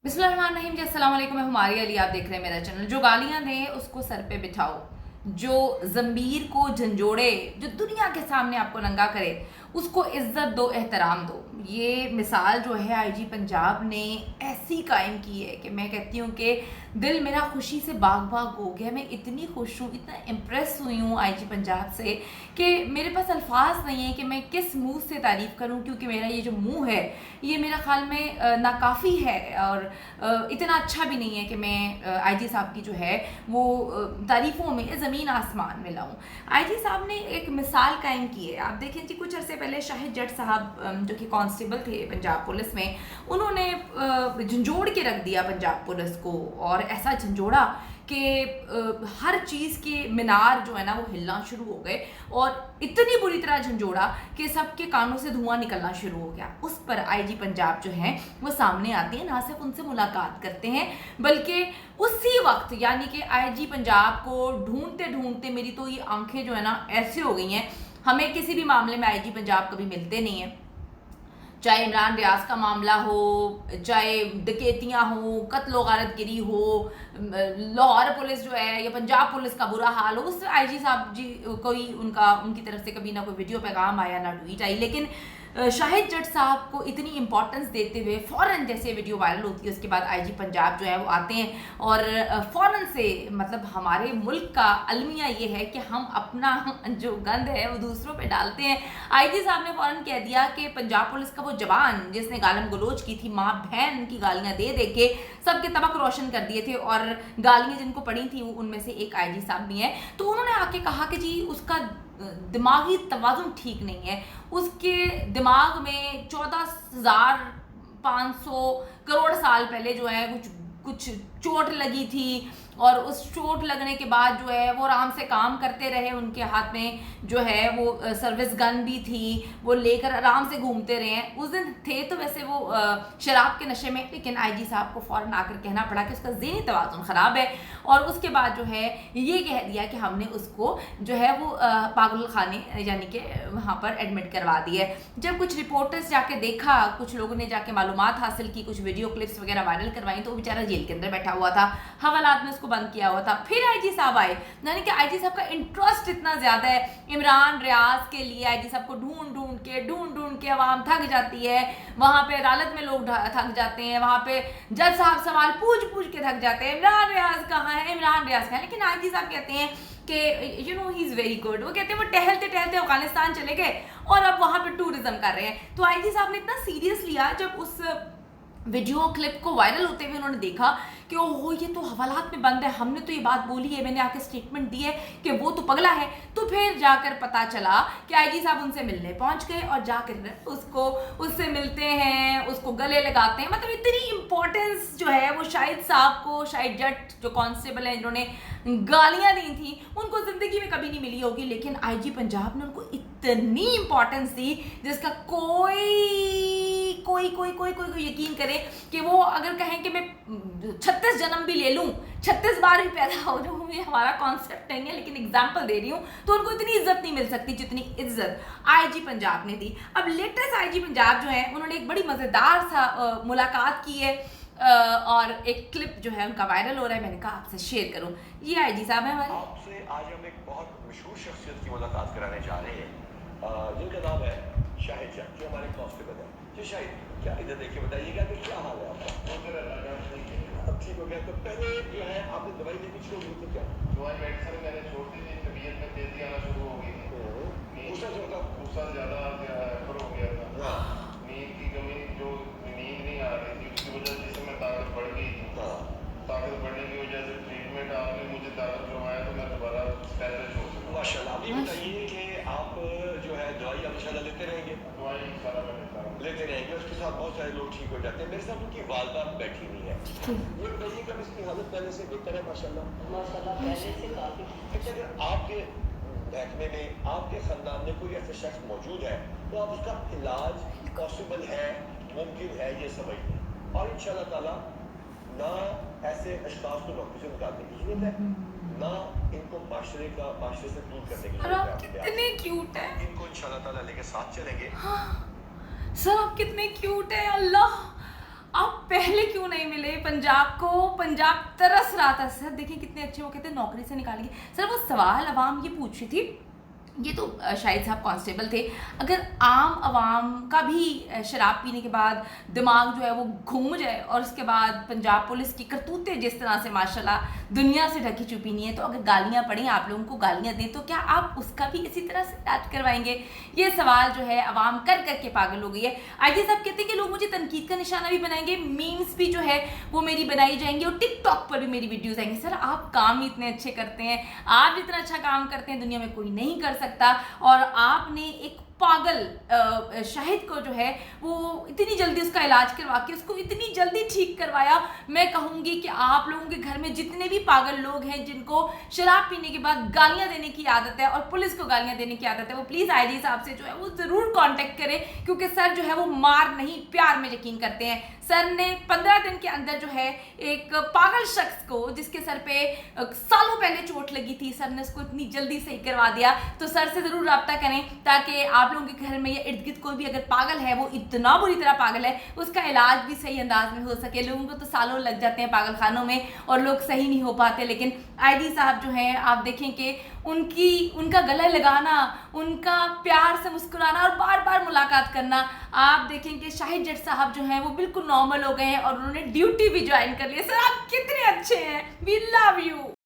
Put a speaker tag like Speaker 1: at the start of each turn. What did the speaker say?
Speaker 1: बिस्मिल्लाहिर्रहमानिर्रहीम जी, अस्सलाम वालेकुम। मैं हुमारी अली, आप देख रहे हैं मेरा चैनल। जो गालियां दे उसको सर पे बिठाओ, जो ज़मीर को झंझोड़े, जो दुनिया के सामने आपको नंगा करे, उसको इज्जत दो, एहतराम दो। ये मिसाल जो है आईजी पंजाब ने ऐसी कायम की है कि मैं कहती हूँ कि दिल मेरा खुशी से बाग बाग हो गया। मैं इतनी खुश हूँ, इतना इम्प्रेस हुई हूँ आईजी पंजाब से कि मेरे पास अल्फाज नहीं है कि मैं किस मुंह से तारीफ़ करूँ, क्योंकि मेरा ये जो मुंह है ये मेरा ख्याल में नाकाफ़ी है और इतना अच्छा भी नहीं है कि मैं आईजी साहब की जो है वो तारीफ़ों में ज़मीन आसमान में लाऊं। आईजी साहब ने एक मिसाल कायम की है। आप देखें जी, कुछ अरसे पहले शाहिद जट साहब जो कि कांस्टेबल थे पंजाब पुलिस में, उन्होंने झंझोड़ के रख दिया पंजाब पुलिस को, और ऐसा झंझोड़ा कि हर चीज़ के मीनार जो है ना वो हिलना शुरू हो गए, और इतनी बुरी तरह झंझोड़ा कि सबके कानों से धुआं निकलना शुरू हो गया। उस पर आईजी पंजाब जो है वो सामने आते हैं, ना सिर्फ उनसे मुलाकात करते हैं बल्कि उसी वक्त, यानी कि आईजी पंजाब को ढूंढते ढूंढते मेरी तो ये आंखें जो है ना ऐसे हो गई हैं। हमें किसी भी मामले में आईजी पंजाब कभी मिलते नहीं हैं, चाहे इमरान रियाज का मामला हो, चाहे डकैतियाँ हो, कत्ल गारत गिरी हो, लाहौर पुलिस जो है या पंजाब पुलिस का बुरा हाल हो, उस आईजी साहब जी कोई उनकी तरफ से कभी ना कोई वीडियो पैगाम आया ना ट्वीट आई। लेकिन शाहिद जट साहब को इतनी इंपॉर्टेंस देते हुए फ़ौरन जैसे वीडियो वायरल होती है उसके बाद आईजी पंजाब जो है वो आते हैं और फ़ौरन से, मतलब हमारे मुल्क का अलमिया ये है कि हम अपना जो गंद है वो दूसरों पे डालते हैं। आईजी साहब ने फ़ौरन कह दिया कि पंजाब पुलिस का वो जवान जिसने गालम गलोच की थी, माँ बहन की गालियाँ दे दे के सबके तबक रोशन कर दिए थे, और गालियाँ जिनको पड़ी थी वो उनमें से एक आईजी साहब भी हैं। तो उन्होंने आके कहा कि जी उसका दिमागी तवाज़ुन ठीक नहीं है, उसके दिमाग में 14,500 करोड़ साल पहले जो है कुछ कुछ चोट लगी थी, और उस चोट लगने के बाद जो है वो आराम से काम करते रहे। उनके हाथ में जो है वो सर्विस गन भी थी, वो लेकर आराम से घूमते रहे हैं। उस दिन थे तो वैसे वो शराब के नशे में, लेकिन आईजी साहब को फ़ौरन आकर कहना पड़ा कि उसका ज़हनी तवाज़ुन ख़राब है, और उसके बाद जो है ये कह दिया कि हमने उसको जो है वो पागल खाने यानी कि वहाँ पर एडमिट करवा दिया। जब कुछ रिपोर्टर्स जाके देखा, कुछ लोगों ने जाके मालूमात हासिल की, कुछ वीडियो क्लिप्स वगैरह वायरल करवाई, तो वो बेचारा जेल के अंदर बैठा हुआ था, हवालात में उसको बंद किया हुआ था। फिर आईजी साहब आए, यानी कि आईजी साहब का इंटरेस्ट इतना ज़्यादा है इमरान रियाज के लिए। आईजी साहब को ढूंढ ढूंढ के आवाम थक जाती है, वहाँ पे अदालत में लोग थक जाते हैं, वहाँ पे जज साहब सवाल पूछ पूछ के थक जाते हैं, इमरान रियाज कहाँ है, इमरान रियाज कहाँ है। लेकिन आईजी साहब कहते हैं कि you know he is very good. वो कहते हैं वो टहलते टहलते अफगानिस्तान चले गए और अब वहाँ पे टूरिज्म कर रहे हैं। तो आईजी साहब ने इतना सीरियस लिया जब उस वीडियो क्लिप को वायरल होते हुए उन्होंने देखा कि ओहो ये तो हवालात में बंद है, हमने तो ये बात बोली है, मैंने आके स्टेटमेंट दी है कि वो तो पगला है। तो फिर जाकर पता चला कि आईजी साहब उनसे मिलने पहुंच गए और जाकर उससे मिलते हैं, उसको गले लगाते हैं। मतलब इतनी इंपॉर्टेंस जो है वो शाहिद साहब को, शाहिद जट जो कांस्टेबल हैं जिन्होंने गालियां दी थी, उनको ज़िंदगी में कभी नहीं मिली होगी। लेकिन आईजी पंजाब ने उनको इतनी इंपॉर्टेंस दी जिसका कोई कोई कोई कोई कोई यकीन करे कि वो अगर कहें कि मैं 36 जन्म भी ले लूँ, 36 बार भी पैदा हो जाऊँ, ये हमारा कॉन्सेप्ट नहीं है, लेकिन एग्जाम्पल दे रही हूँ, तो उनको इतनी इज्जत नहीं मिल सकती जितनी इज्जत आईजी पंजाब ने दी। अब लेटेस्ट आईजी पंजाब जो है उन्होंने एक बड़ी मज़ेदार सा मुलाकात की है, और एक क्लिप जो है उनका वायरल हो रहा है, मैंने कहा आपसे शेयर करूँ। ये आईजी साहब है हमारे।
Speaker 2: आपसे आज हम एक बहुत मशहूर शख्सियत की मुलाकात कराने जा रहे हैं, जिनका नाम है शाहिद जट, जो हमारे कांस्टेबल है। जी शाहिद, क्या इधर देखिए बताइएगा कि क्या हाल है आपका? अब ठीक हो गया? तो पहले जो है आपने दवाई लेनी शुरू की थी क्या?
Speaker 3: दवाई मेडिसिन मैंने छोड़ दी थी, तबीयत में तेजी आना शुरू हो गई थी,
Speaker 2: गुस्सा जो था,
Speaker 3: गुस्सा ज़्यादा हो गया था,
Speaker 2: हाँ
Speaker 3: नींद की कमी, जो नींद नहीं आ रही थी उसकी वजह से जिसमें ताकत बढ़ गई थी।
Speaker 2: हाँ
Speaker 3: ताकत बढ़ने की वजह से ट्रीटमेंट आपने मुझे ताकत करवाया तो मैं दोबारा पहले छोड़ सकूँ।
Speaker 2: माशाल्लाह। अभी बताइए कि आप जो है दवाई आप इंशाल्लाह लेते रहेंगे?
Speaker 3: दवाई सारा मैं लेता हूँ।
Speaker 2: लेते रहेंगे, उसके साथ बहुत सारे लोग ठीक हो जाते हैं। मेरे साथ उनकी वालदा बैठी हुई है, ये बताइए कब इसकी हालत पहले से बेहतर है? माशाल्लाह
Speaker 4: पहले से काफ़ी।
Speaker 2: अच्छा, अगर आपके महकमे में आपके ख़ानदान में कोई ऐसा शख्स मौजूद है तो आप उसका इलाज पॉसिबल है, मुमकिन है, ये समझिए। और इंशाल्लाह ताला ना ऐसे अशख़ास को नौकरी से निकालने की ज़रूरत है, ना इनको माशरे से दूर करने की
Speaker 1: और
Speaker 2: ज़रूरत
Speaker 1: आप
Speaker 2: है।
Speaker 1: कितने क्यूट हैं।
Speaker 2: इनको इंशाल्लाह ताला लेके साथ चलेंगे।
Speaker 1: हाँ, सर आप कितने क्यूट हैं, अल्लाह। आप पहले क्यों नहीं मिले पंजाब को? पंजाब तरस रहा था। सर देखिए कितने अच्छे, वो कहते हैं नौकरी से निकालेंगे। सर वो सवाल अवाम ये पूछ रही थी, ये तो शाहिद साहब कांस्टेबल थे, अगर आम आवाम का भी शराब पीने के बाद दिमाग जो है वो घूम जाए और उसके बाद पंजाब पुलिस की करतूतें जिस तरह से माशाल्लाह दुनिया से ढकी छुपी नहीं है, तो अगर गालियां पड़ें, आप लोगों को गालियां दें, तो क्या आप उसका भी इसी तरह से इलाज करवाएंगे? ये सवाल जो है आवाम कर करके पागल हो गई है। आईजी साहब कहते हैं कि लोग मुझे तनकीद का निशाना भी बनाएंगे, मीम्स भी जो है वो मेरी बनाई जाएंगी और टिकटॉक पर भी मेरी वीडियोज आएंगी। सर आप काम ही इतने अच्छे करते हैं, आप जितना अच्छा काम करते हैं दुनिया में कोई नहीं कर सकता, और आपने एक पागल शाहिद को जो है वो इतनी जल्दी उसका इलाज करवा के उसको इतनी जल्दी ठीक करवाया। मैं कहूँगी कि आप लोगों के घर में जितने भी पागल लोग हैं जिनको शराब पीने के बाद गालियां देने की आदत है और पुलिस को गालियां देने की आदत है, वो प्लीज़ आईजी साहब से जो है वो ज़रूर कांटेक्ट करें, क्योंकि सर जो है वो मार नहीं प्यार में यकीन करते हैं। सर ने 15 दिन के अंदर जो है एक पागल शख्स को जिसके सर पे सालों पहले चोट लगी थी, सर ने उसको इतनी जल्दी सही करवा दिया। तो सर से ज़रूर रब्ता करें ताकि आप लोगों के घर में या इर्द गिर्द कोई भी अगर पागल है, वो इतना बुरी तरह पागल है, उसका इलाज भी सही अंदाज में हो सके। लोगों को तो सालों लग जाते हैं पागल खानों में और लोग सही नहीं हो पाते, लेकिन आईजी साहब जो हैं आप देखें कि उनका गला लगाना, उनका प्यार से मुस्कुराना और बार बार मुलाकात करना, आप देखें कि शाहिद जट साहब जो हैं वो बिल्कुल नॉर्मल हो गए हैं और उन्होंने ड्यूटी भी ज्वाइन कर ली है। सर आप कितने अच्छे हैं, वी लव यू।